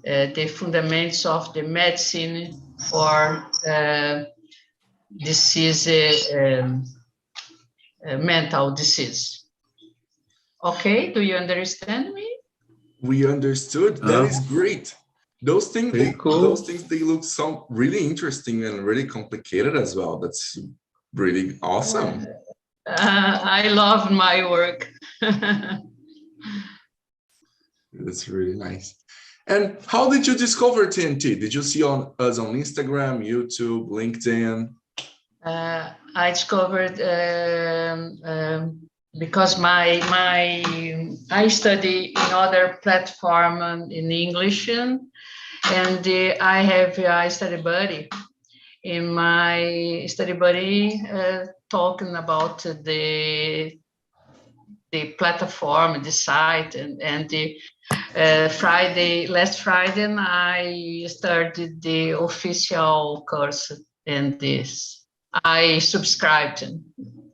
the fundamentals of the medicine for disease, mental disease. Okay, do you understand me? We understood. That is great. Those things, they look really interesting and really complicated as well. That's really awesome. I love my work. That's really nice. And how did you discover TNT? Did you see us on Instagram, YouTube, LinkedIn? I discovered because I study in other platform in English, and I have a study buddy. In my study buddy talking about the platform, the site, and the last Friday, I started the official course in this. I subscribed.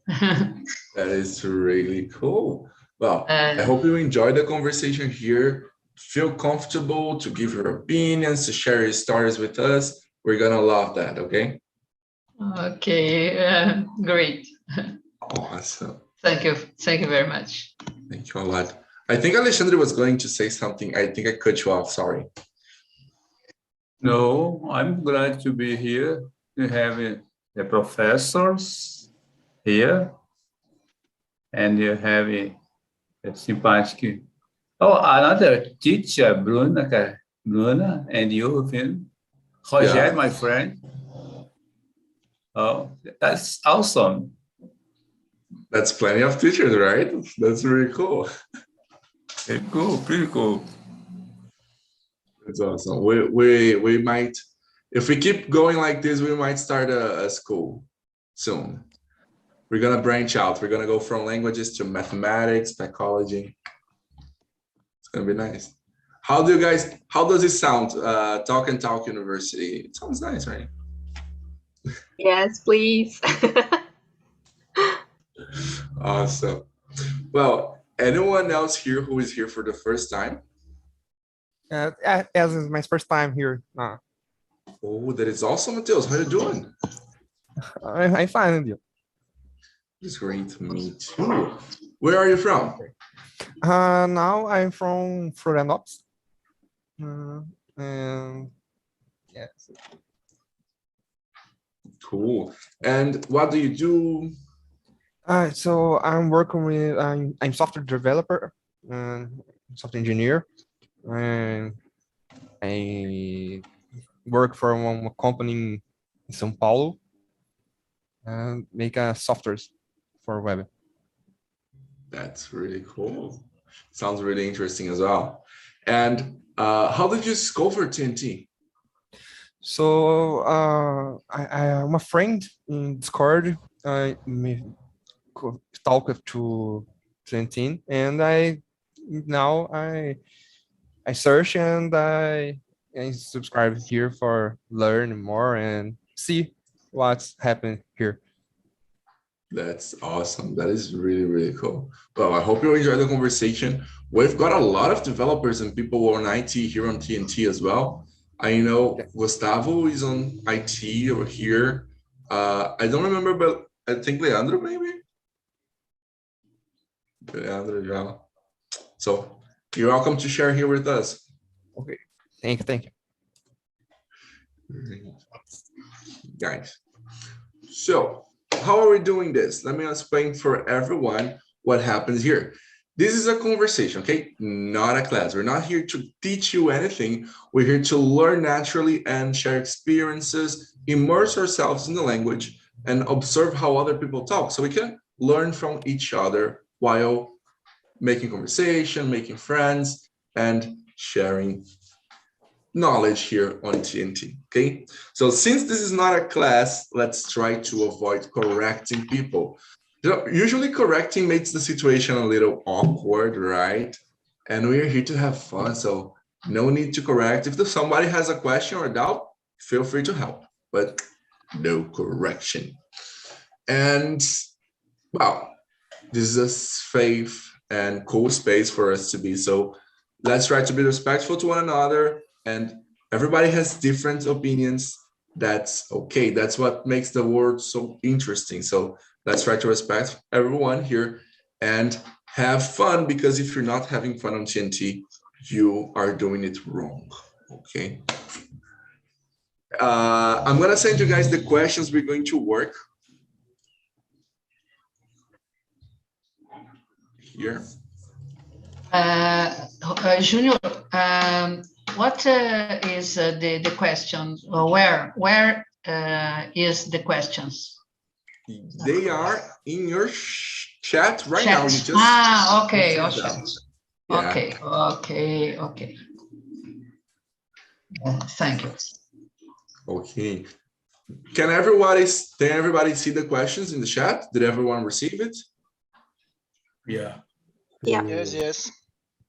That is really cool. Well, I hope you enjoyed the conversation here. Feel comfortable to give your opinions, to share your stories with us. We're gonna love that, okay? Okay, great. Awesome. Thank you very much. Thank you a lot. I think Alexandre was going to say something. I think I cut you off, sorry. No, I'm glad to be here, to have the professors here, and you have a sympathetic, another teacher, Bruna, and you, Roger, my friend. Oh, that's awesome. That's plenty of teachers, right? That's really cool. Pretty cool. That's awesome. We might, if we keep going like this, we might start a school soon. We're gonna branch out. We're gonna go from languages to mathematics, psychology. It's gonna be nice. How does it sound? Talk University. It sounds nice, right? Yes, please. Awesome. Well, anyone else here who is here for the first time? As is my first time here. Oh, that is awesome, Mateus. How are you doing? I'm fine with you. It's great to meet you. Where are you from? Now I'm from Florianópolis. And yes. Cool. And what do you do? So I'm working with, I'm software developer, software engineer, and I work for one company in São Paulo and make softwares for web. That's really cool. Sounds really interesting as well. And how did you discover TNT? So I'm a friend in Discord. Talk to Tnt, and I search and I subscribe here for learn more and see what's happening here. That's awesome. That is really, really cool. Well, I hope you enjoyed the conversation. We've got a lot of developers and people on IT here on TNT as well. I know Gustavo is on IT over here. I don't remember, but I think Leandro maybe? Leandro, yeah. So you're welcome to share here with us. Okay, thank you. Guys, so how are we doing this? Let me explain for everyone what happens here. This is a conversation, okay? Not a class. We're not here to teach you anything. We're here to learn naturally and share experiences, immerse ourselves in the language, and observe how other people talk so we can learn from each other while making conversation, making friends, and sharing knowledge here on TNT, okay? So since this is not a class, let's try to avoid correcting people. Usually correcting makes the situation a little awkward, right? And we're here to have fun, so no need to correct. If somebody has a question or doubt, feel free to help, but no correction. And well, this is a safe and cool space for us to be, so let's try to be respectful to one another. and everybody has different opinions. That's okay. That's what makes the world so interesting. So let's try to respect everyone here and have fun, because if you're not having fun on TNT, you are doing it wrong. Okay. I'm gonna send you guys the questions we're going to work here. Junior, what is the question? Where is the questions? They are in your chat right now. You just okay, you see okay. them. Yeah. Okay. Thank you. Okay. Can everybody see the questions in the chat? Did everyone receive it? Yeah. Yeah.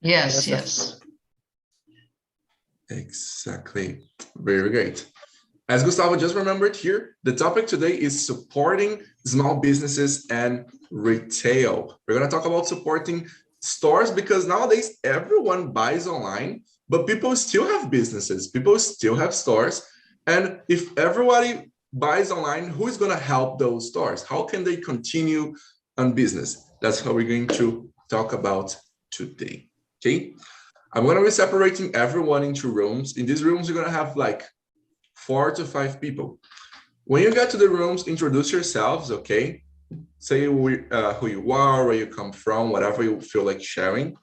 Yes. Exactly. Very great. As Gustavo just remembered here, the topic today is supporting small businesses and retail. We're going to talk about supporting stores, because nowadays everyone buys online, but people still have businesses, people still have stores. And if everybody buys online, who is going to help those stores? How can they continue on business? That's what we're going to talk about today. Okay. I'm going to be separating everyone into rooms. In these rooms, you're going to have like 4 to 5 people. When you get to the rooms, introduce yourselves, okay? Say who you are, where you come from, whatever you feel like sharing.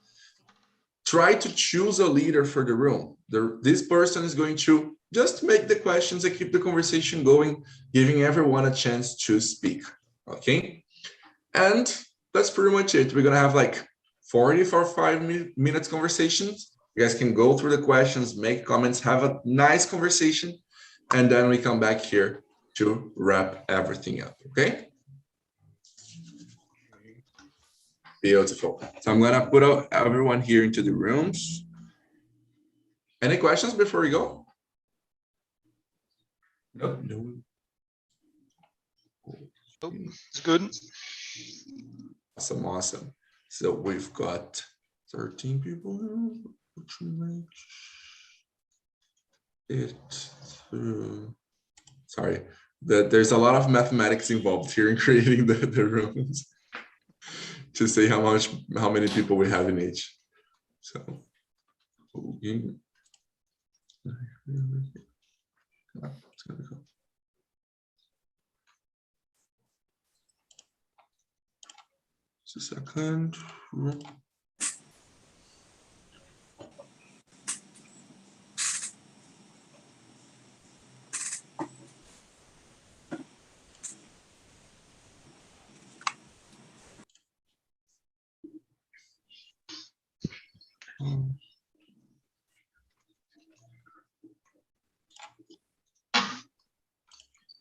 Try to choose a leader for the room. This person is going to just make the questions and keep the conversation going, giving everyone a chance to speak, okay? And that's pretty much it. We're gonna have like 40 for 5 minutes conversations. You guys can go through the questions, make comments, have a nice conversation, and then we come back here to wrap everything up, okay? Beautiful. So I'm gonna put everyone here into the rooms. Any questions before we go? No. Nope, it's good. Awesome. So we've got 13 people. Which makes it through. Sorry, there's a lot of mathematics involved here in creating the rooms to say how many people we have in each. So okay. It's gonna go. Just a second.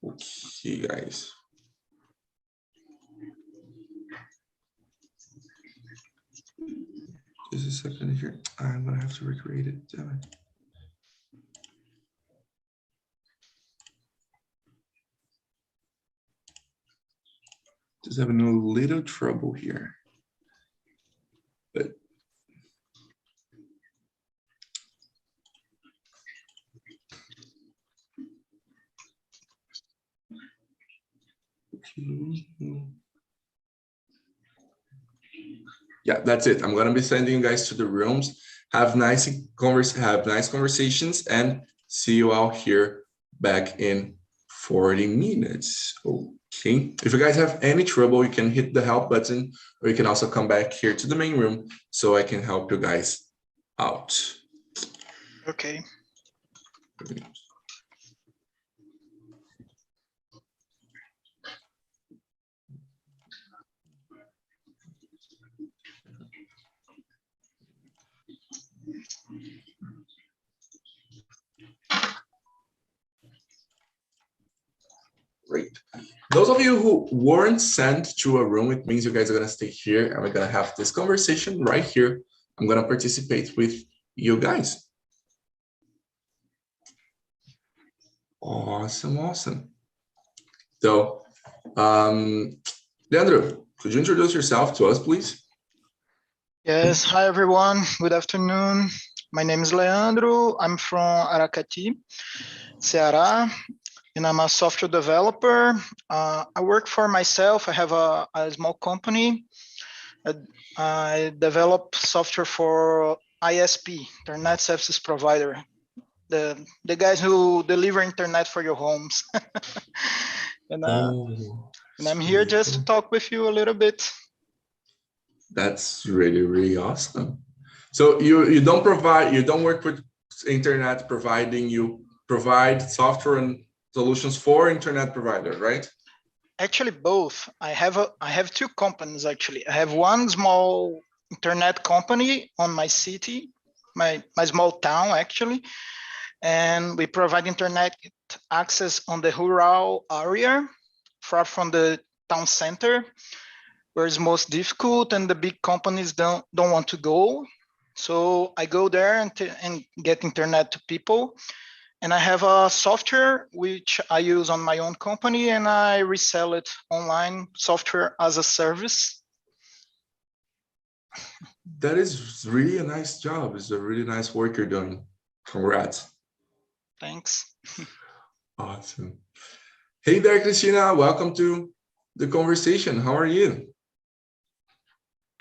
Okay, guys. Just a second here. I'm gonna have to recreate it. Damn it. Just having a little trouble here. But yeah, that's it. I'm gonna be sending you guys to the rooms. Have nice conversations, and see you all here back in 40 minutes. Okay. If you guys have any trouble, you can hit the help button, or you can also come back here to the main room so I can help you guys out. Okay. Great. Those of you who weren't sent to a room, it means you guys are going to stay here and we're going to have this conversation right here. I'm going to participate with you guys. Awesome. So, Leandro, could you introduce yourself to us, please? Yes, hi everyone. Good afternoon. My name is Leandro. I'm from Aracati, Ceará, and I'm a software developer. I work for myself. I have a small company. I develop software for ISP, Internet Services Provider, the guys who deliver internet for your homes. and I'm here just to talk with you a little bit. That's really, really awesome. So you don't work with internet providing, you provide software and solutions for internet provider, right? Actually, both. I have two companies actually. I have one small internet company on my city, my small town actually, and we provide internet access on the rural area, far from the town center, where it's most difficult and the big companies don't want to go. So I go there and get internet to people. And I have a software which I use on my own company, and I resell it online, software as a service. That is really a nice job. It's a really nice work you're doing. Congrats. Thanks. Awesome. Hey there, Christina. Welcome to the conversation. How are you?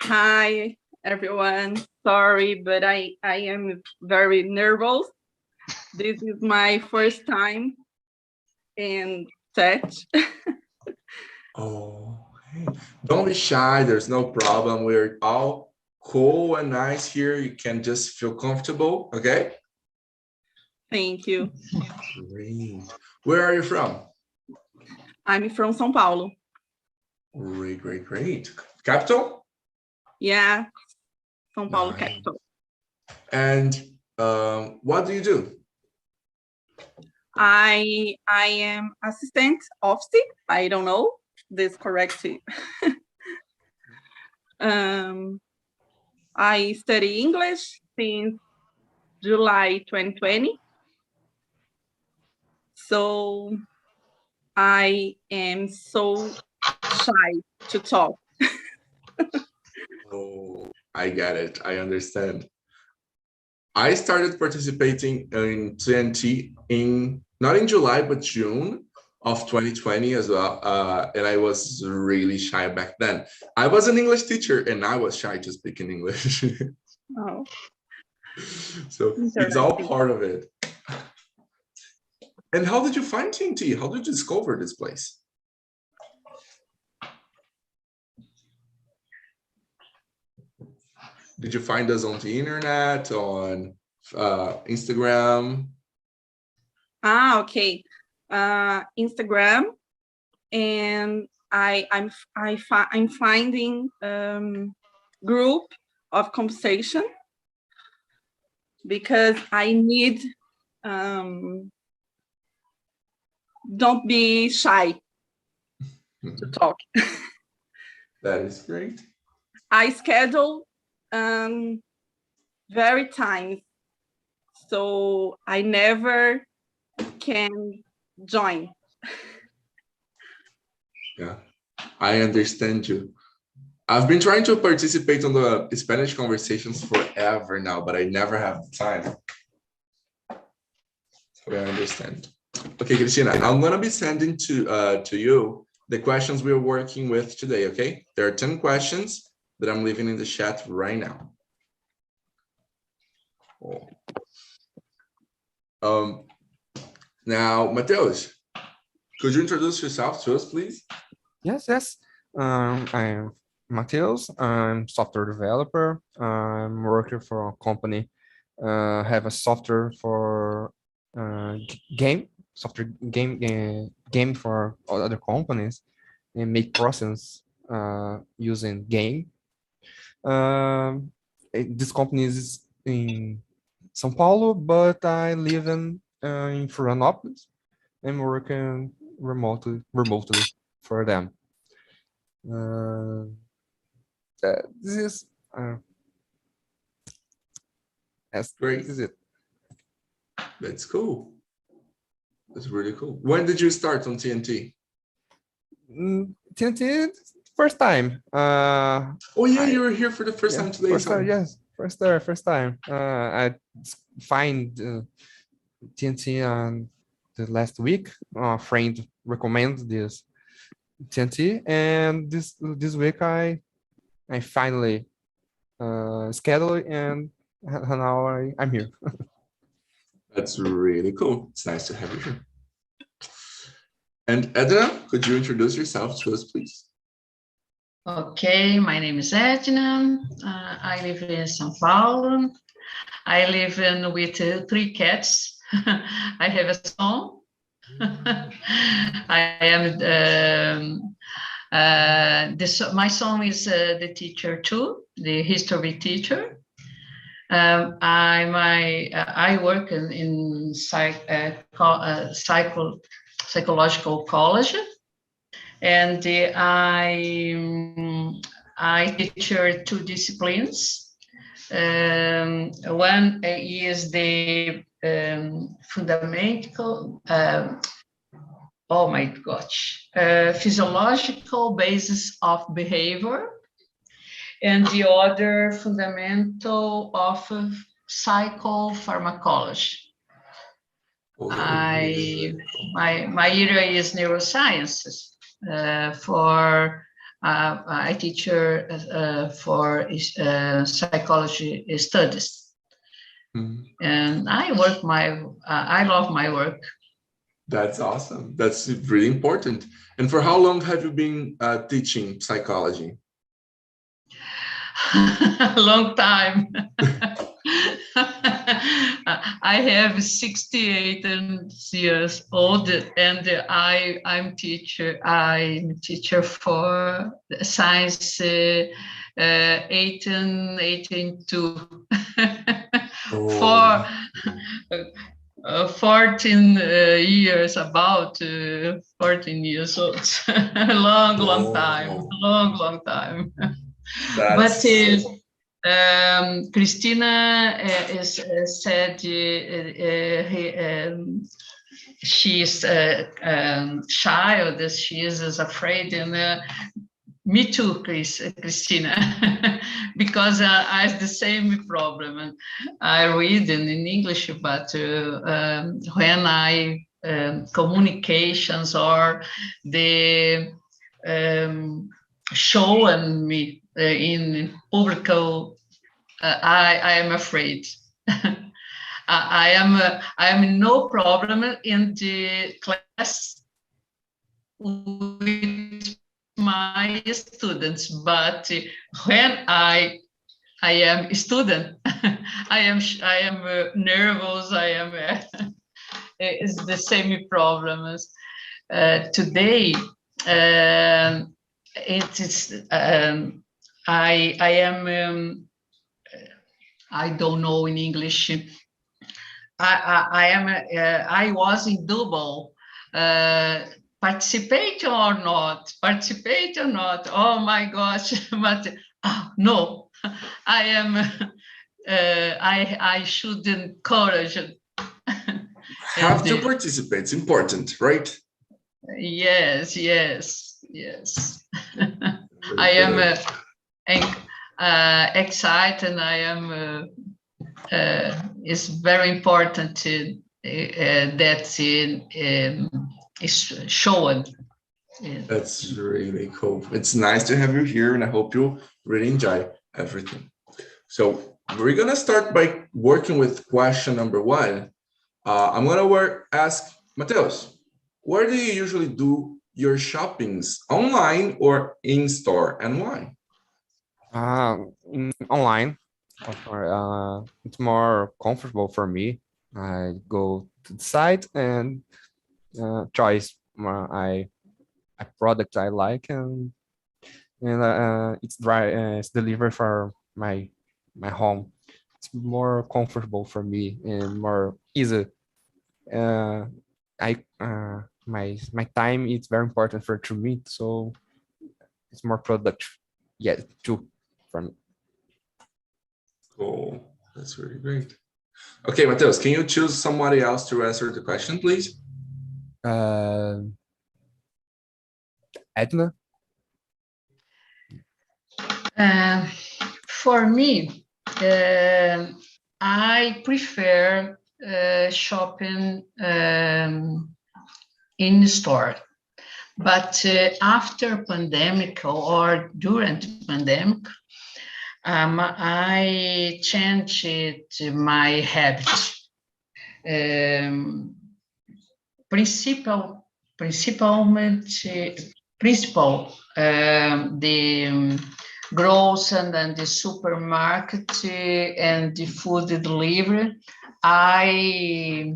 Hi, everyone. Sorry, but I am very nervous. This is my first time in touch. Oh, hey. Don't be shy. There's no problem. We're all cool and nice here. You can just feel comfortable. Okay. Thank you. Great. Where are you from? I'm from São Paulo. Great, great, great. Capital? Yeah, São Paulo Nice. capital. And what do you do? I am assistant office. I don't know this correct. I study English since July 2020. So I am so shy to talk. Oh, I get it. I understand. I started participating in TNT not in July, but June of 2020 as well. And I was really shy back then. I was an English teacher and I was shy to speak in English. Oh, So it's all part of it. And how did you find TNT? How did you discover this place? Did you find us on the internet, on Instagram? okay. Instagram, and I'm finding group of conversation because I need don't be shy to talk. That is great. I schedule very times, so I never can join. Yeah, I understand you. I've been trying to participate on the Spanish conversations forever now, but I never have the time. So I understand. Okay, Cristina, I'm gonna be sending to you the questions we're working with today, okay? There are 10 questions that I'm leaving in the chat right now. Oh. Now, Mateus, could you introduce yourself to us, please? Yes. I'm Matheus. I'm software developer. I'm working for a company. Have a software for game for other companies and make process using game. This company is in São Paulo, but I live in Florianópolis and working remotely for them. This is Great. This is it. That's cool. That's really cool. When did you start on TNT? TNT first time. Oh yeah, you were here for the first time today. Yes. First time. I find TNT on the last week. A friend recommended this TNT, and this week I finally scheduled, and now I'm here. That's really cool. It's nice to have you here. And Edna, could you introduce yourself to us, please? Okay, my name is Edna. I live in São Paulo. I live with 3 cats. I have a son. I am my son is the teacher too, the history teacher. I work in psychological college, and I teach 2 disciplines. One is the fundamental, oh my gosh, physiological basis of behavior, and the other fundamental of psychopharmacology. My area is neurosciences. I teach for psychology studies, and I love my work. That's awesome. That's really important. And for how long have you been teaching psychology? A long time. I have 68 years old, and I'm teacher for science 1882 for 14 years, about 14 years old. long time. That's... But Christina said she's a child, she is afraid, and me too, Christina, because I have the same problem. I read in English, but when I communications or the show and me in public, I am afraid. I am no problem in the class with my students, but when I am a student, I am nervous. It's the same problems. Today, it is. I am. I don't know in English. I was in double. Participate or not? Oh my gosh! But no, I am. I should encourage. Have to participate. It's important, right? Yes. I am excited, and I am. It's very important that is shown. That's really cool. It's nice to have you here, and I hope you really enjoy everything. So we're gonna start by working with question number 1. I'm gonna ask Mateus, where do you usually do your shoppings, online or in store, and why? Online. It's more comfortable for me. I go to the site and choose a product I like, and it's delivered for my home. It's more comfortable for me and more easy. My time is very important to me, so it's more productive. Yeah, too, for me. Cool. That's really great. Okay, Mateus, can you choose somebody else to answer the question, please? Edna? For me, I prefer shopping in store, but after pandemic or during pandemic, I changed my habit. Principal the grocery and then the supermarket and the food delivery I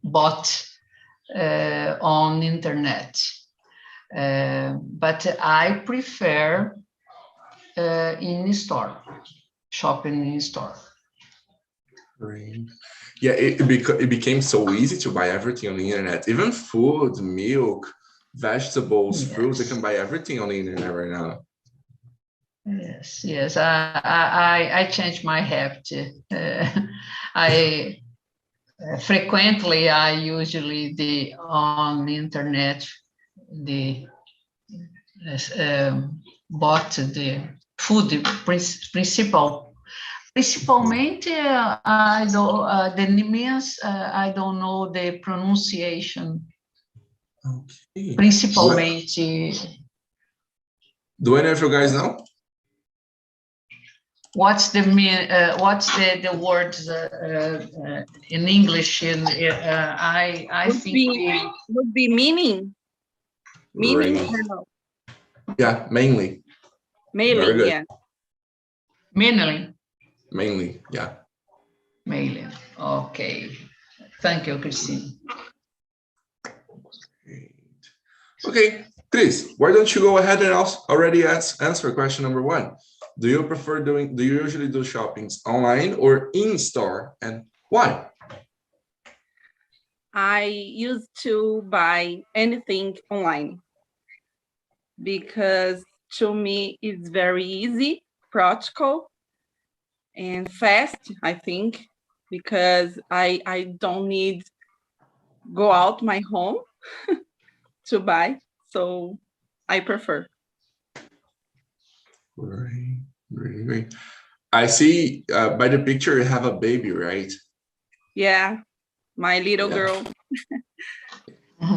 bought on internet, but I prefer in store, shopping in store. Great. Yeah, it became so easy to buy everything on the internet, even food, milk, vegetables, fruits. You can buy everything on the internet right now. Yes. I changed my habit. I frequently, I usually on the internet bought the food principalmente I don't the names I don't know the pronunciation. Okay. Principalmente. Do any of you guys know? What's the words in English? I think would be meaning. Meaning. Right. Yeah, mainly. Mailing, yeah. Mainly, yeah. Mailing. Okay. Thank you, Christine. Okay, Chris, why don't you go ahead and already answer question number 1? Do you usually do shoppings online or in store, and why? I used to buy anything online because to me it's very easy, practical, and fast, I think, because I don't need go out my home to buy, so I prefer. Great. I see by the picture you have a baby, right? Yeah, my little girl.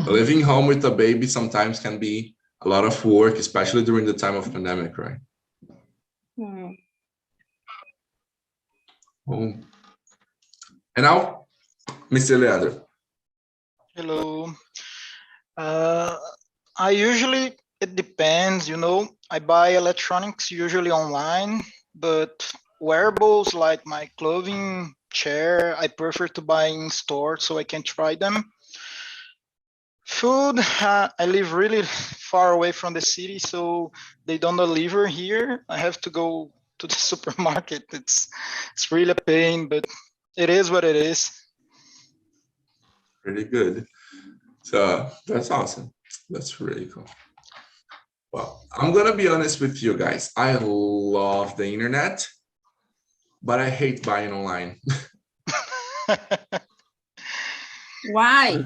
Living home with a baby sometimes can be a lot of work, especially during the time of pandemic, right? Oh. And now, Mr. Leandro. Hello. It depends, I buy electronics usually online, but wearables like my clothing, chair, I prefer to buy in store so I can try them. Food, I live really far away from the city, so they don't deliver here. I have to go to the supermarket. It's really a pain, but it is what it is. Pretty good. So that's awesome. That's really cool. Well, I'm gonna be honest with you guys. I love the internet, but I hate buying online. Why?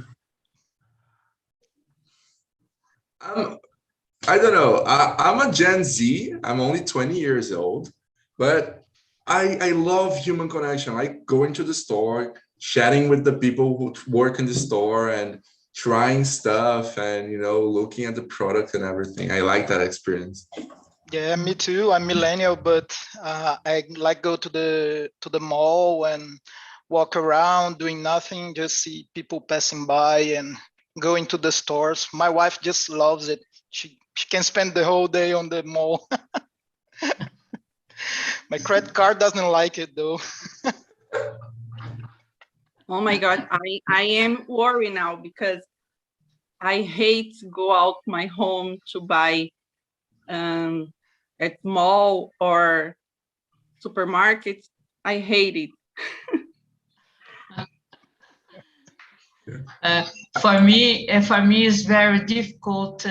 I don't know. I'm a Gen Z. I'm only 20 years old, but I love human connection. I like going to the store, chatting with the people who work in the store and trying stuff and, looking at the product and everything. I like that experience. Yeah, me too. I'm millennial, but I like go to the mall and walk around doing nothing, just see people passing by and going to the stores. My wife just loves it. She can spend the whole day on the mall. My credit card doesn't like it though. Oh my God, I am worried now because I hate to go out my home to buy at mall or supermarket. I hate it. For me, it's very difficult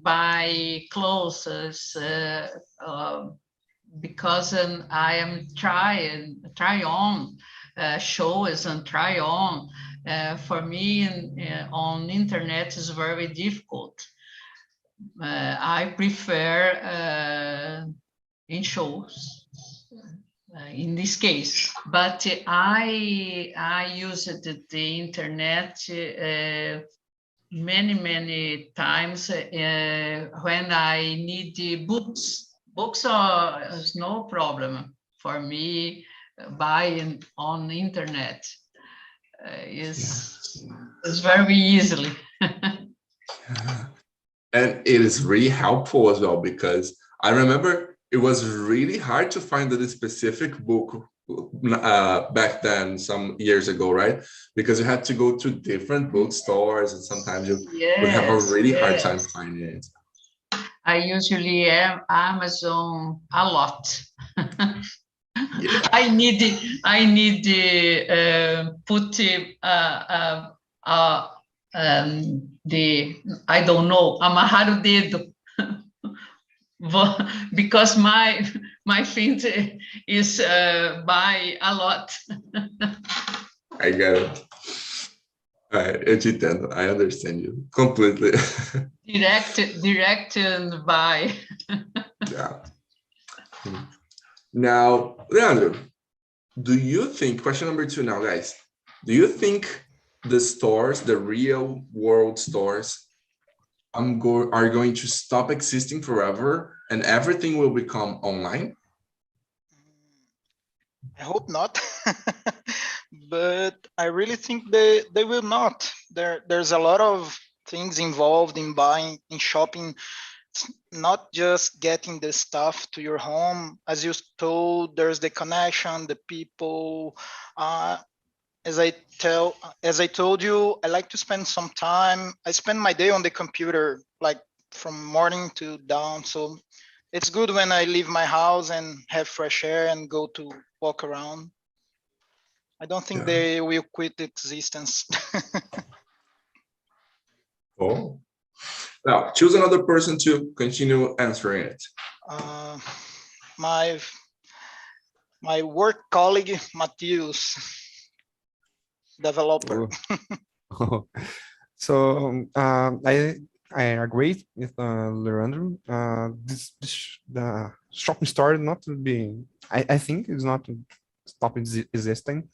buy clothes because I am try on shows and try on. For me, on internet is very difficult. I prefer in shows. in this case. But I used the internet many times when I need books. Books is no problem for me buying on the internet. Is very easily. And it is really helpful as well, because I remember it was really hard to find the specific book back then, some years ago, right? Because you had to go to different bookstores, and sometimes you would have a really hard time finding it. I usually have Amazon a lot. Yeah. I need put the I don't know, amarrar o dedo. Because my thing is buy a lot. I get it. Eu te entendo. I understand you completely. direct and buy. Yeah. Now, Leandro, do you think, question number 2 now, guys, do you think the stores, the real world stores, are going to stop existing forever and everything will become online? I hope not. But I really think they will not. There's a lot of things involved in buying, in shopping. It's not just getting the stuff to your home. As you told, there's the connection, the people. As I told you, I like to spend some time. I spend my day on the computer, like from morning to dawn. So it's good when I leave my house and have fresh air and go to walk around. I don't think they will quit existence. Oh. Now, choose another person to continue answering it. My work colleague, Matheus, developer. So I agree with Leandro. The shopping store not to be. I think it's not to stop existing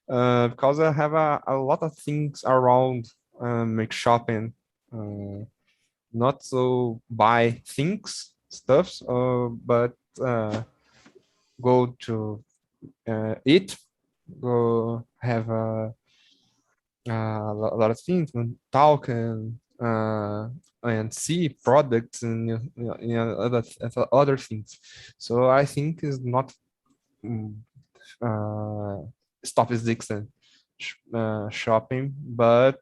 because I have a lot of things around make shopping. Not so buy things, stuffs, but go to eat, go have a lot of things and talk and see products and other things. So I think is not stop existing shopping, but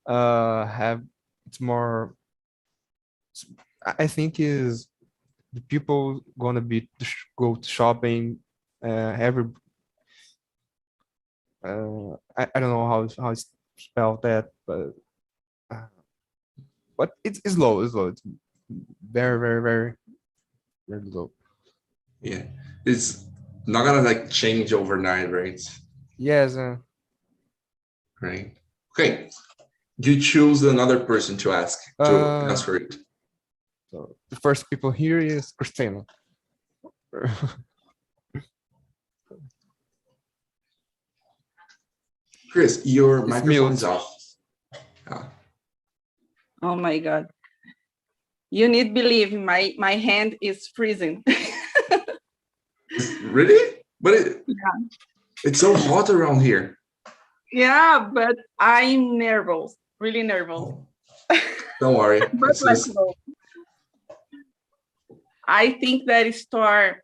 have it's more. I think is the people gonna be go to shopping every. I don't know how it's spelled that, but it's low. It's low. It's very low. Yeah, it's not gonna like change overnight, right? Yes. Right. Okay. You choose another person to ask to answer it. So the first people here is Christina. Chris, your It's microphone is mute. off. Oh my God. You need believe my hand is freezing. Really? But it's so hot around here. Yeah, but I'm nervous, really nervous. Oh, don't worry. But let's go. I think that store,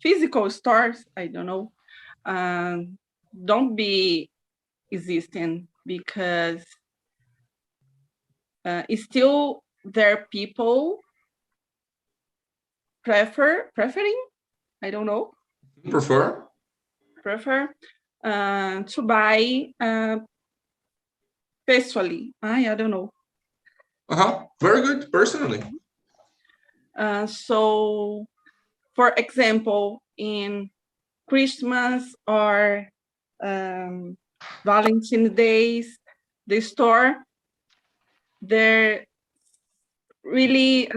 physical stores, I don't know, don't be existing because it's still there people preferring, I don't know. Prefer to buy personally. I don't know. Very good, personally. So, for example, in Christmas or Valentine's Days, the store, they're really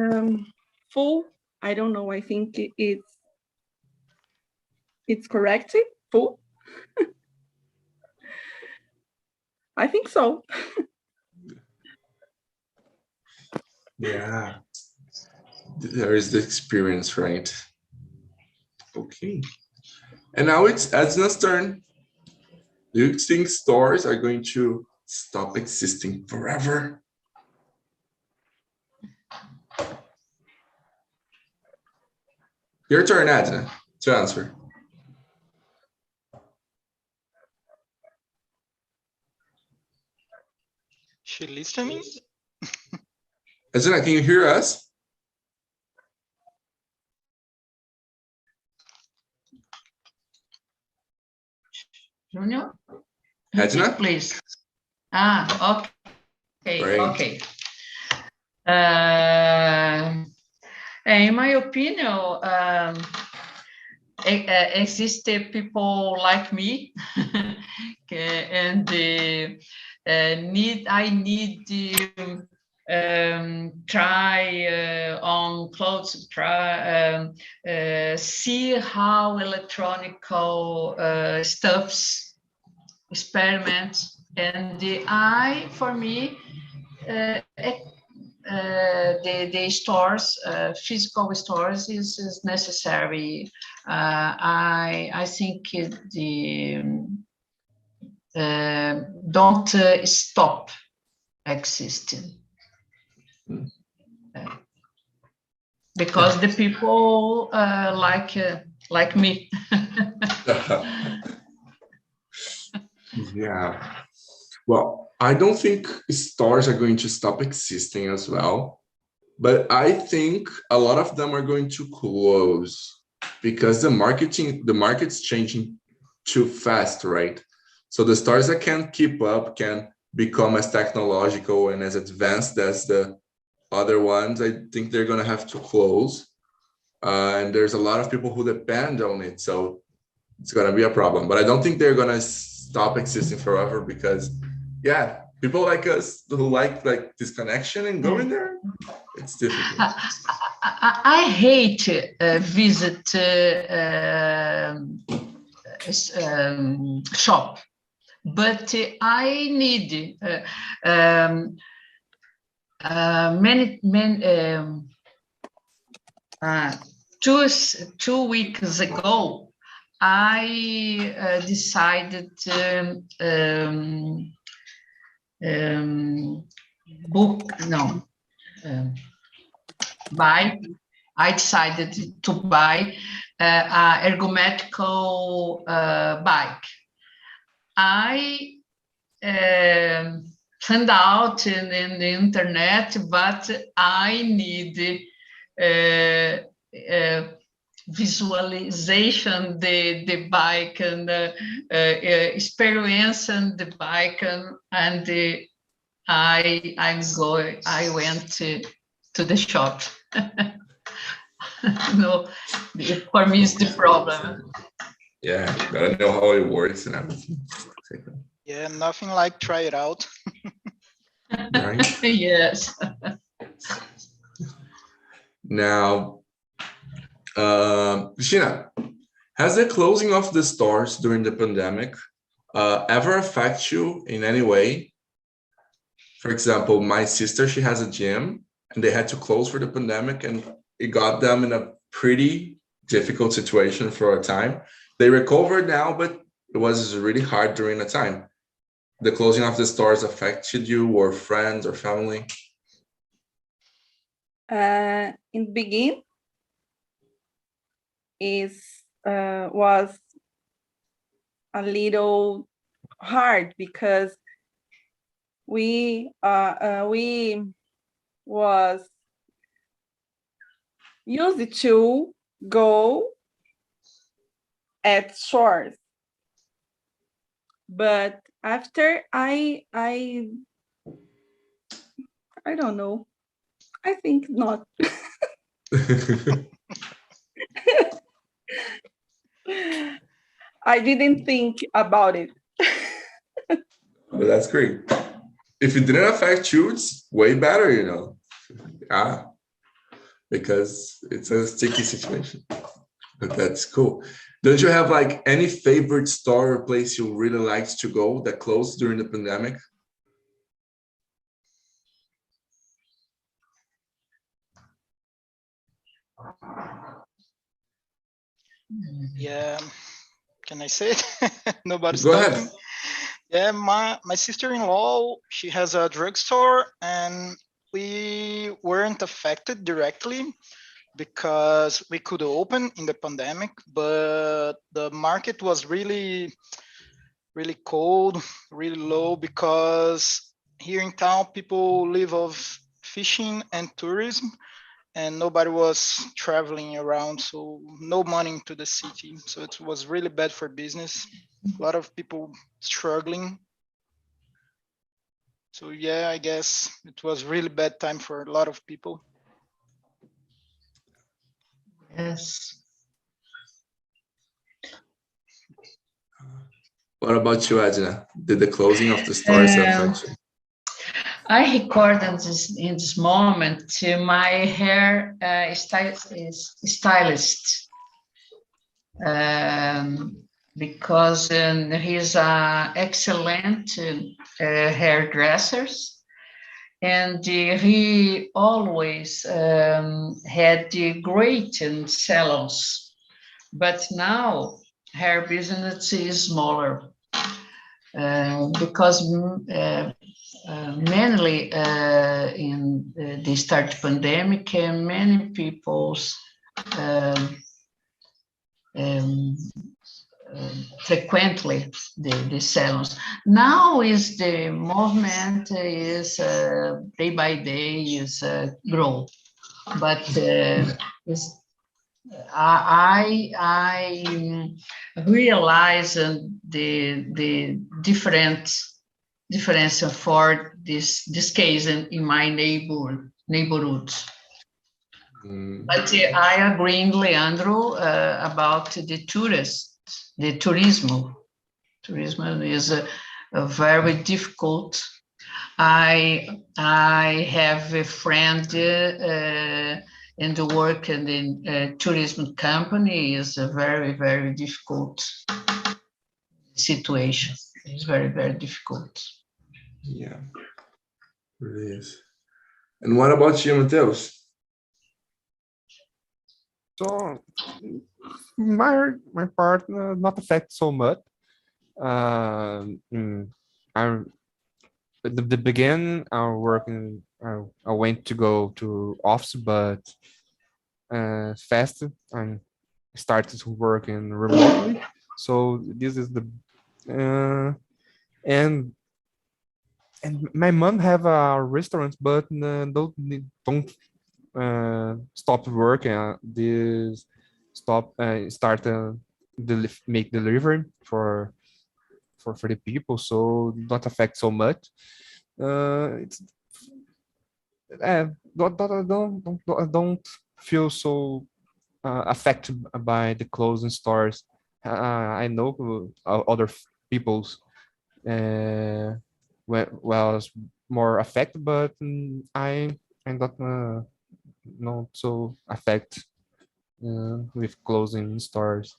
full. I don't know. I think it's It's correct? Full? I think so. Yeah. There is the experience, right? Okay. And now it's Edna's turn. Do you think stores are going to stop existing forever? Your turn, Edna, to answer. She listening? Edna, can you hear us? Junior? Edna? Repeat, please. Okay, Great. okay. In my opinion, exist people like me, and I need to try on clothes, see how electronical stuffs, experiments, and for me, the stores, physical stores is necessary. I think don't stop existing. Because the people like me. Yeah. Well, I don't think stores are going to stop existing as well, but I think a lot of them are going to close because the market's changing too fast, right? So the stores that can't keep up can become as technological and as advanced as the other ones. I think they're going to have to close. And there's a lot of people who depend on it. So it's going to be a problem. But I don't think they're going to stop existing forever because, yeah, people like us who like this connection and going there, it's difficult. I hate visit shop, but I need many 2 weeks ago, I decided to buy. I decided to buy a ergometrical bike. I found out in the internet, but I need visualization the bike and experience and the bike and I went to the shop. No, for me it's the problem. Yeah, gotta know how it works and everything. Yeah, nothing like try it out. Right? Yes. Now, Christina, has the closing of the stores during the pandemic ever affect you in any way? For example, my sister, she has a gym and they had to close for the pandemic and it got them in a pretty difficult situation for a time. They recovered now, but it was really hard during the time. The closing of the stores affected you or friends or family? In the beginning, was a little hard because we was used to go at stores, but after I don't know. I think not. I didn't think about it. But that's great. If it didn't affect you, it's way better, you know. Because it's a sticky situation. But that's cool. Don't you have like any favorite store or place you really liked to go that closed during the pandemic? Yeah, can I say it? Nobody's Go talking. ahead. Yeah, my sister-in-law, she has a drugstore, and we weren't affected directly because we could open in the pandemic, but the market was really, really cold, really low, because here in town people live of fishing and tourism, and nobody was traveling around, so no money into the city. So it was really bad for business. A lot of people struggling. So yeah, I guess it was really bad time for a lot of people. Yes. What about you, Adina? Did the closing of the stores affect you? I record in this moment to my hair stylist, because he's an excellent hairdresser, and he always had the great salons, but now hair business is smaller because mainly in the start pandemic, many people's frequently the salons. Now is the movement is day by day is grow, but is I realize the difference for this case in my neighborhood. But I agree with Leandro about the tourists, the tourism. Tourism is a very difficult. I have a friend in the work in the tourism company is a very, very difficult situation. It's very, very difficult. Yeah, it is. And what about you, Mateus? So my part not affect so much. I at the beginning I working. I went to go to office, but fast and started working remotely. So this is the and my mom have a restaurant, but don't stop working. This stop start make delivery for the people, so not affect so much. It's don't feel so affected by the closing stores. I know other people's was more affected, but I'm not so affected with closing stores.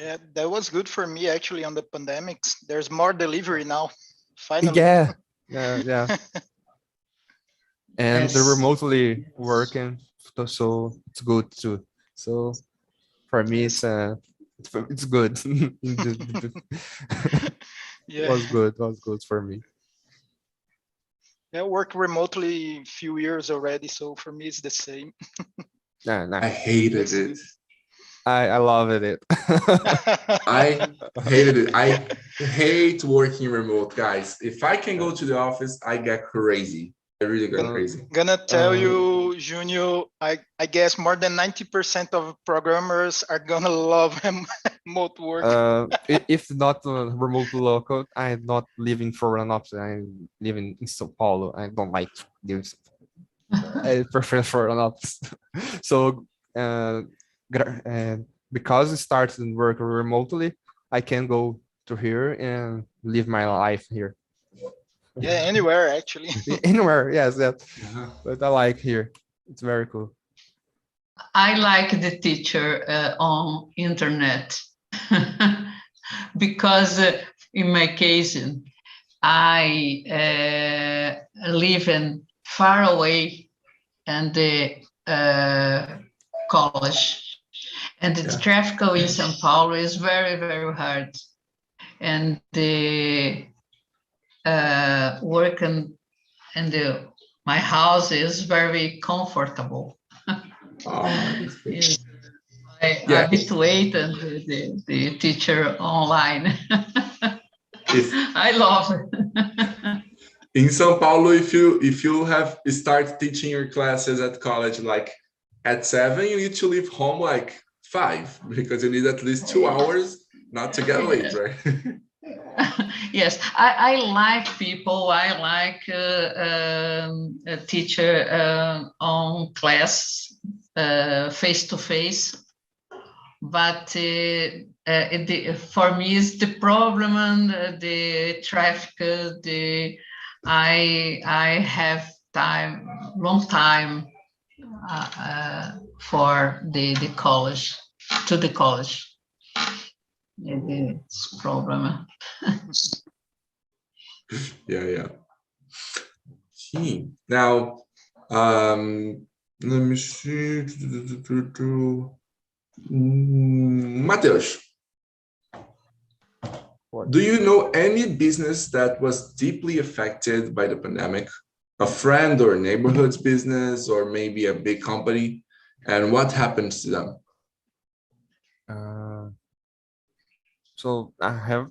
Yeah, that was good for me actually on the pandemics. There's more delivery now, finally. Yeah, yeah. And they're Yes. remotely working, so it's good too. So for me, Yes. it's good. Yeah. Was good for me. I work remotely a few years already, so for me it's the same. Nah, nah. I hated That's it. good. I loved it. I hated it. I hate working remote, guys. If I can go to the office, I get crazy. I really get crazy. Gonna tell you, Junior, I guess more than 90% of programmers are gonna love remote work. If not remote local, I'm not living for an option. I'm living in Sao Paulo. I don't like this. I prefer for an option. So because it starts and work remotely, I can go to here and live my life here. Yeah, anywhere actually. Anywhere, yes, yes. Uh-huh. But I like here. It's very cool. I like the teacher on internet because in my case, I live in far away and the college, and the traffic in São Paulo is very, very hard. And the work in my house is very comfortable. I habituate and the teacher online. I love it. In São Paulo, if you have start teaching your classes at college like at 7, you need to leave home like 5 because you need at least 2 hours not to get late, right? Yes, I like people. I like a teacher on class face to face. But for me, it's the problem and the traffic. I have long time for the college, to the college. It's a problem. Yeah. Now, let me see. Mateus, do you know any business that was deeply affected by the pandemic? A friend or neighborhood's business, or maybe a big company? And what happened to them? So I have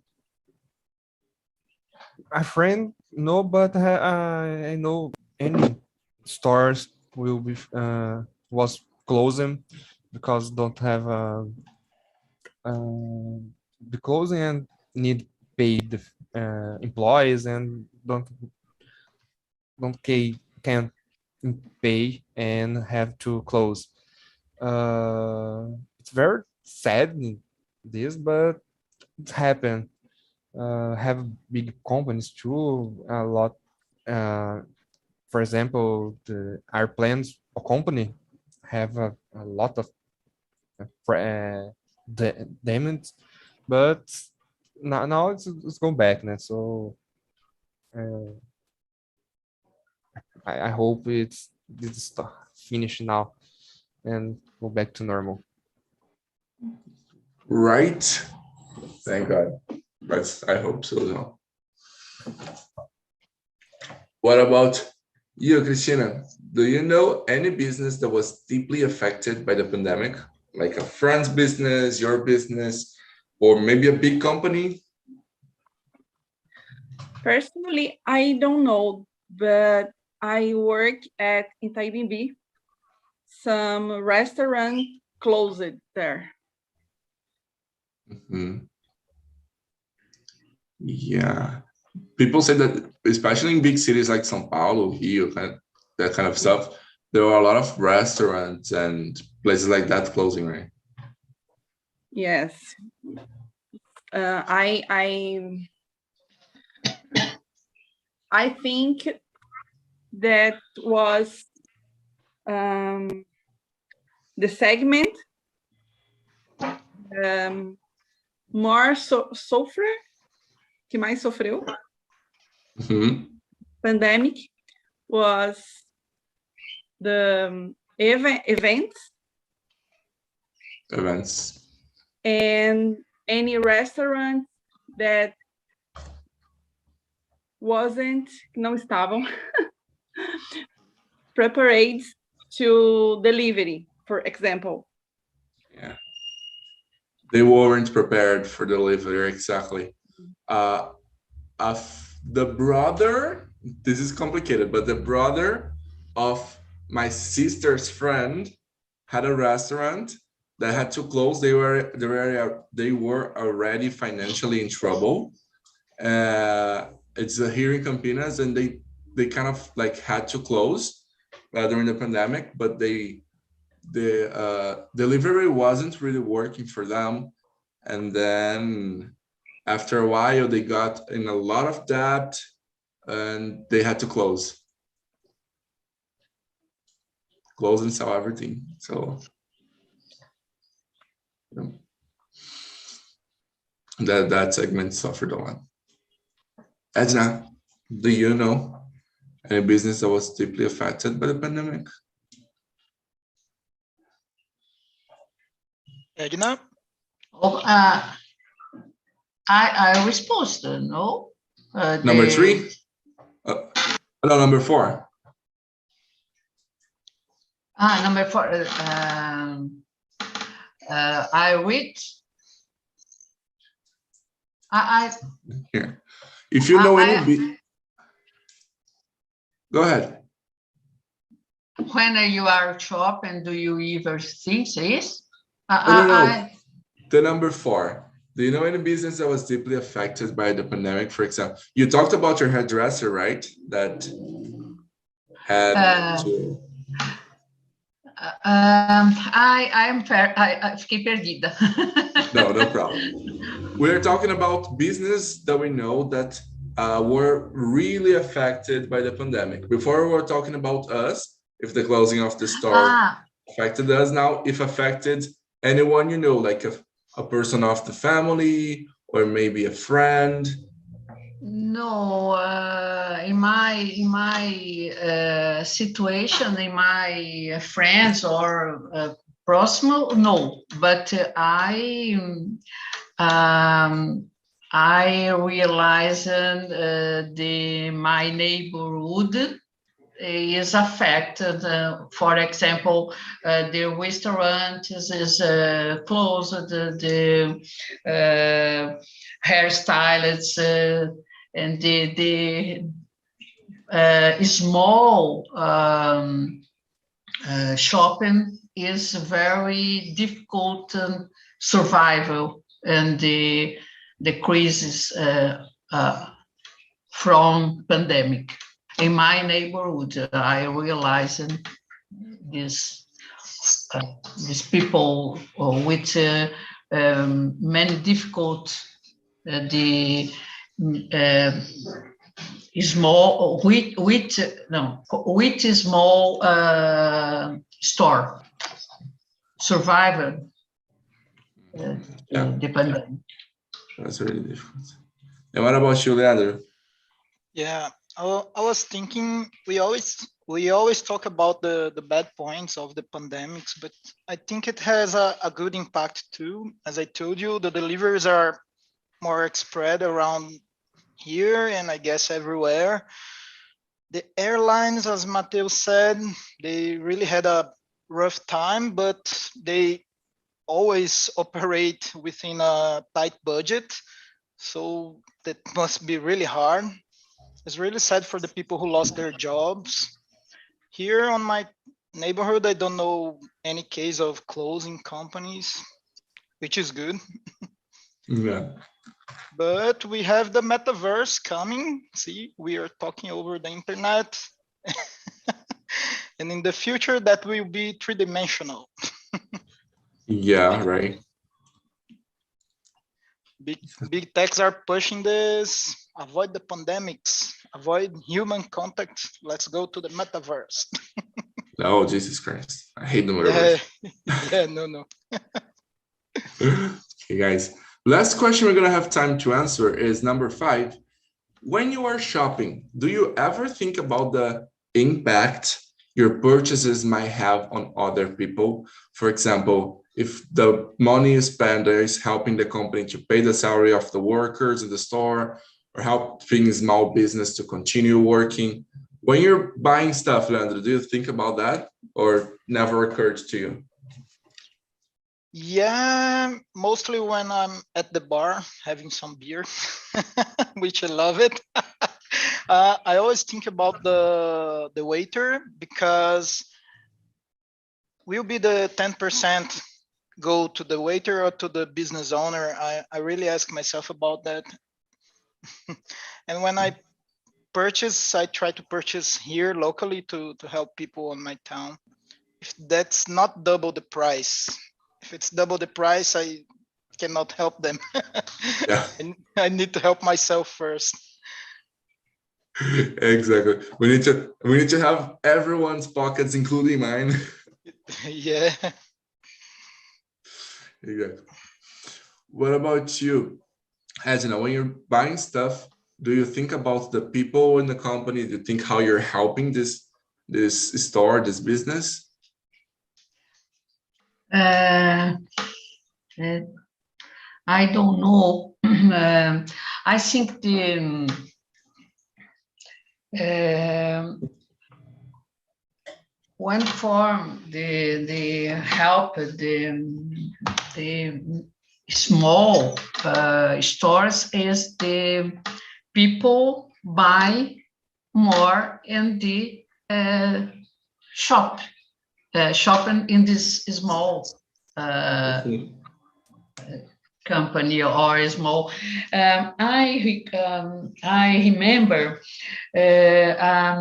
a friend, no, but I know any stores will be was closing because don't have the closing and need pay the employees and can't pay and have to close. It's very sad this, but it happened. Have big companies too, a lot. For example, the airplanes company have a lot of damage, but now it's going back now. So I hope it's finished now and go back to normal. Right. Thank God. But I hope so. No. What about you, Christina? Do you know any business that was deeply affected by the pandemic? Like a friend's business, your business, or maybe a big company? Personally, I don't know, but I work at Itaibimbi. Some restaurant closed there. Mm-hmm. Yeah. People say that, especially in big cities like São Paulo, Rio, that kind of stuff, there are a lot of restaurants and places like that closing, right? Yes. I think that was the segment more que mais sofreu. Mm-hmm. Pandemic was the events and any restaurant that não estavam prepared to delivery, for example. Yeah, they weren't prepared for delivery, exactly. The brother, this is complicated, but the brother of my sister's friend had a restaurant that had to close. They were already financially in trouble. It's here in Campinas, and they kind of like had to close during the pandemic, but the delivery wasn't really working for them, and then after a while they got in a lot of debt and they had to close. close and sell everything. So that segment suffered a lot. Edna, do you know any business that was deeply affected by the pandemic? Edna? Oh, I was supposed to know. Number 3? No, number 4. Number 4. I read. Here. If you know any, go ahead. When you are shopping, do you ever think this? No. The number 4. Do you know any business that was deeply affected by the pandemic? For example, you talked about your hairdresser, right? That had to... I fiquei perdida. No problem. We're talking about business that we know that were really affected by the pandemic. Before we were talking about us, if the closing of the store affected us. Now, if affected anyone you know, like a person of the family or maybe a friend. No, in my situation, in my friends or proximal, no. But I realized my neighborhood is affected. For example, the restaurant is closed, the hairstylists and the small shopping is very difficult survival, and the crisis from pandemic. In my neighborhood, I realized these people with many difficult small with small store survivor the pandemic. That's really difficult. And what about you, Leandro? Yeah, I was thinking we always talk about the bad points of the pandemics, but I think it has a good impact too. As I told you, the deliveries are more spread around here and I guess everywhere. The airlines, as Matteo said, they really had a rough time, but they always operate within a tight budget. So that must be really hard. It's really sad for the people who lost their jobs. Here on my neighborhood, I don't know any case of closing companies, which is good. Yeah. But we have the metaverse coming. See, we are talking over the internet. And in the future, that will be three-dimensional. Yeah, right. Big techs are pushing this. Avoid the pandemics, avoid human contact. Let's go to the metaverse. Oh, Jesus Christ. I hate the metaverse. Yeah, no. Okay, guys. Last question we're going to have time to answer is number 5. When you are shopping, do you ever think about the impact your purchases might have on other people? For example, if the money you spend is helping the company to pay the salary of the workers in the store or helping small business to continue working. When you're buying stuff, Leandro, do you think about that or never occurred to you? Yeah, mostly when I'm at the bar having some beer, which I love it. I always think about the waiter because will be the 10% go to the waiter or to the business owner? I really ask myself about that. And when I purchase, I try to purchase here locally to help people in my town. If that's not double the price, if it's double the price, I cannot help them. Yeah. And I need to help myself first. Exactly. We need to have everyone's pockets, including mine. Yeah. Exactly. What about you, Edna? When you're buying stuff, do you think about the people in the company? Do you think how you're helping this store, this business? Uh, uh, I don't know. I think one form the help the small stores is the people buy more in the shopping in this small company or small. I remember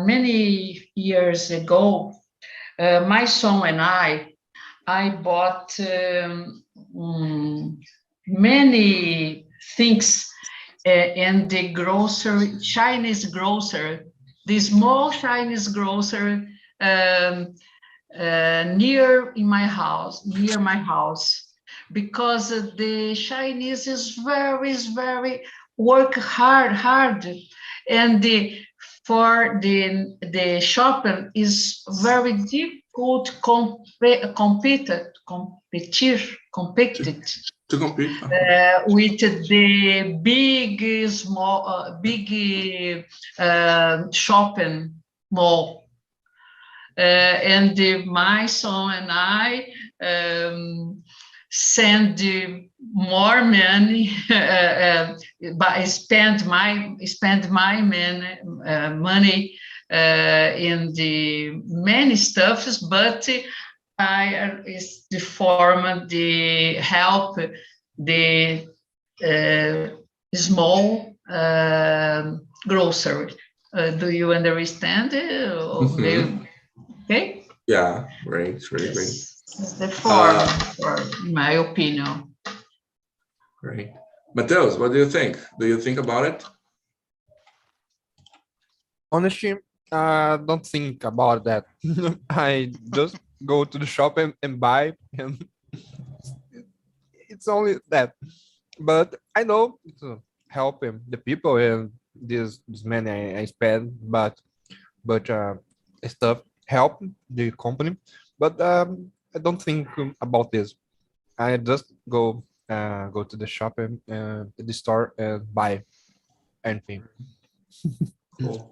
many years ago, my son and I bought many things in the grocery, Chinese grocery, the small Chinese grocery near my house, because the Chinese is very work hard, and for the shopping is very difficult compete To compete. with the big shopping mall. And my son and I send more money, but spend my money in the many stuffs, but is the form the help the small grocery. Do you understand? Okay. Yeah, great, really great. It's the form, for my opinion. Great. Mateus, what do you think? Do you think about it? Honestly, don't think about that. I just go to the shop and buy, and it's only that. But I know to help the people and this money I spend, but stuff help the company. But I don't think about this. I just go to the shop and the store and buy anything. Cool.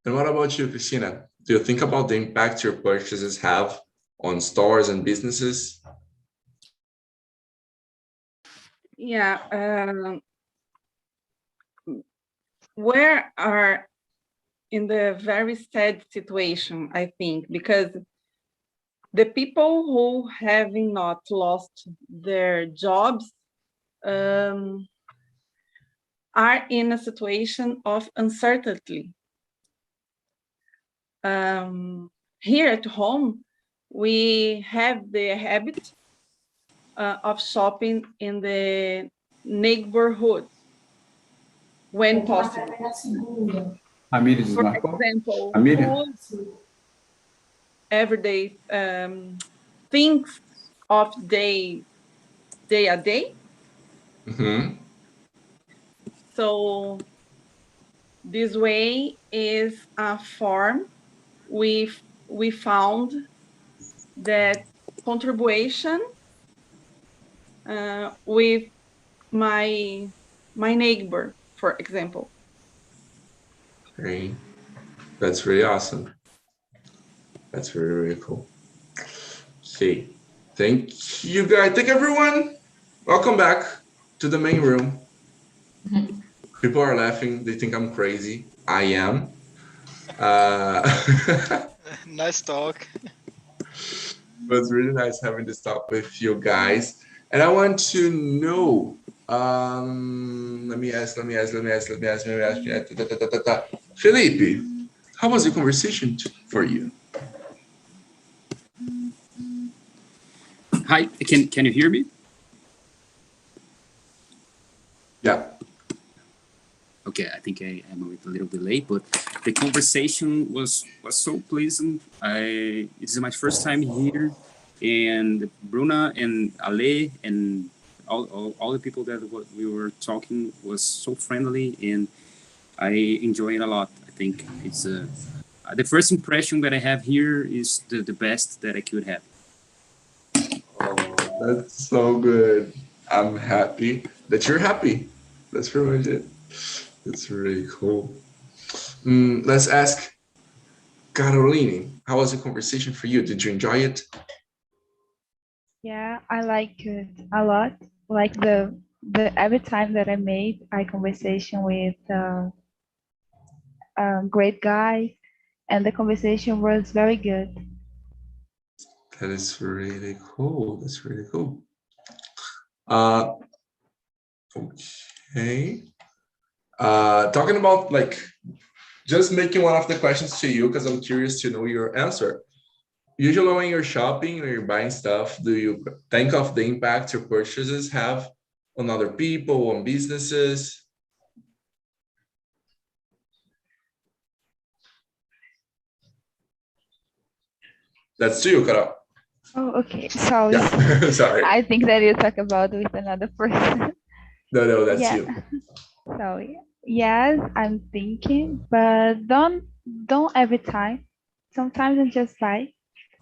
And what about you, Christina? Do you think about the impact your purchases have on stores and businesses? Yeah. Where are in the very sad situation, I think, because the people who have not lost their jobs are in a situation of uncertainty. Here at home, we have the habit of shopping in the neighborhood when possible. For example, food, everyday things of day a day. Mm-hmm. So this way is a form we found that contribution with my neighbor, for example. Great. That's really awesome. That's really, really cool. See, thank you guys. Thank everyone. Welcome back to the main room. People are laughing. They think I'm crazy. I am. Nice talk. It was really nice having this talk with you guys. And I want to know, let me ask. Felipe, how was the conversation for you? Hi, can you hear me? Yeah. Okay, I think I am a little bit late, but the conversation was so pleasant. It's my first time here, and Bruna and Ale and all the people that we were talking was so friendly, and I enjoy it a lot. I think it's the first impression that I have here is the best that I could have. Oh, that's so good. I'm happy that you're happy. That's pretty much it. That's really cool. Let's ask Caroline, how was the conversation for you? Did you enjoy it? Yeah, I like it a lot. Like the every time that I made a conversation with a great guy, and the conversation was very good. That is really cool. That's really cool. Okay. Talking about like just making one of the questions to you because I'm curious to know your answer. Usually when you're shopping or you're buying stuff, do you think of the impact your purchases have on other people, on businesses? That's to you, Carol. Oh, okay. Sorry. Yeah. Sorry. I think that you talk about with another person. No, that's Yeah. you. Sorry. Yes, I'm thinking, but don't every time. Sometimes I just buy,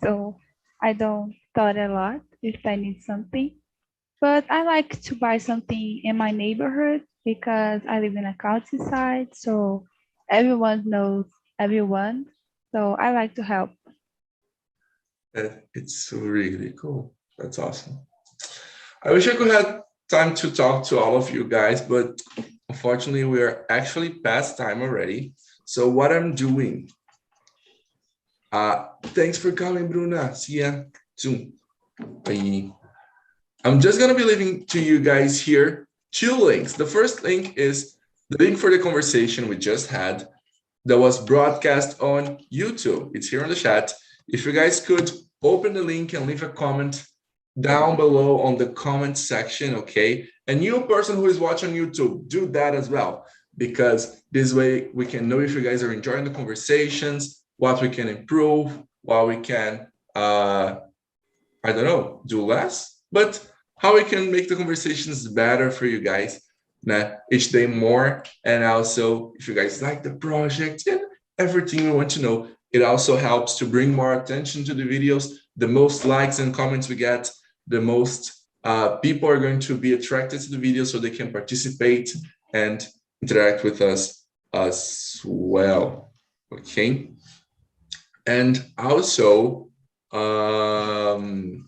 so I don't thought a lot if I need something. But I like to buy something in my neighborhood because I live in a countryside, so everyone knows everyone. So I like to help. It's really cool. That's awesome. I wish I could have time to talk to all of you guys, but unfortunately we are actually past time already. So what I'm doing, thanks for coming, Bruna. See ya soon. Bye. I'm just gonna be leaving to you guys here 2 links. The first link is the link for the conversation we just had that was broadcast on YouTube. It's here on the chat. If you guys could open the link and leave a comment down below on the comment section, okay? And you person who is watching YouTube, do that as well, because this way we can know if you guys are enjoying the conversations, what we can improve, what we can, I don't know, do less, but how we can make the conversations better for you guys each day more. And also, if you guys like the project and everything we want to know, it also helps to bring more attention to the videos. The most likes and comments we get, the most people are going to be attracted to the video so they can participate and interact with us as well, okay? And also, another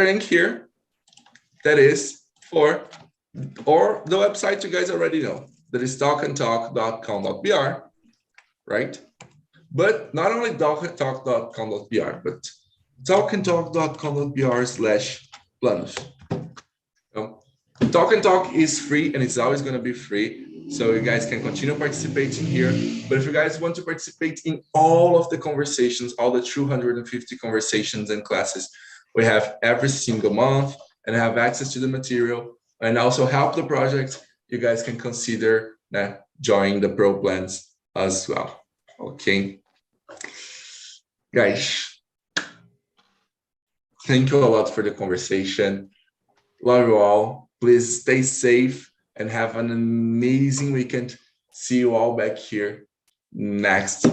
link here that is for, or the website you guys already know, that is talkandtalk.com.br, right? But not only talkandtalk.com.br, but talkandtalk.com.br/planos. Talk and Talk is free and it's always going to be free. So you guys can continue participating here. But if you guys want to participate in all of the conversations, all the 250 conversations and classes we have every single month and have access to the material and also help the project, you guys can consider joining the pro plans as well. Okay. Guys, thank you a lot for the conversation. Love you all. Please stay safe and have an amazing weekend. See you all back here next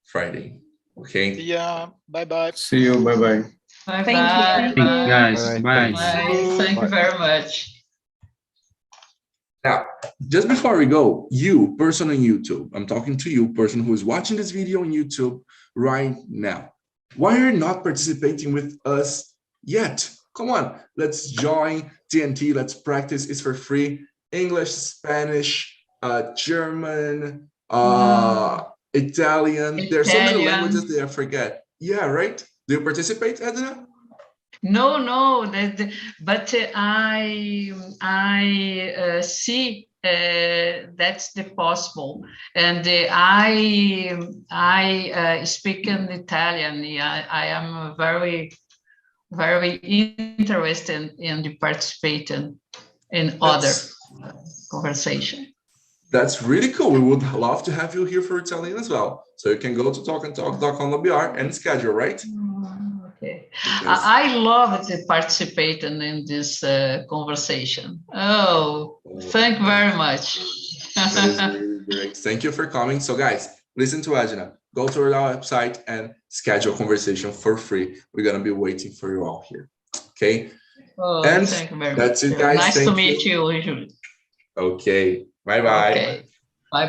Friday. Okay. Yeah. Bye-bye. See you. Bye-bye. Bye Thank you. bye. Thank Thank you, guys. All right, Bye. thanks. Thank you Bye. very much. Now, just before we go, you person on YouTube, I'm talking to you person who is watching this video on YouTube right now. Why are you not participating with us yet? Come on, let's join TNT. Let's practice. It's for free. English, Spanish, German, Italian. There are so many languages that I forget. Yeah, right? Do you participate, Edna? No, but I see that's the possible, and I speak in Italian. Yeah, I am very interested in the participating in other conversation. That's really cool. We would love to have you here for Italian as well. So you can go to TalkNTalk.com.br and schedule, right? Okay. Because- I love to participate in this conversation. Oh, thank you very much. That is really great. Thank you for coming. So guys, listen to Edna. Go to our website and schedule a conversation for free. We're going to be waiting for you all here. Okay. Oh, And thank you very that's much. it, guys. Nice Thank to meet you. you. Okay. Bye-bye. Okay.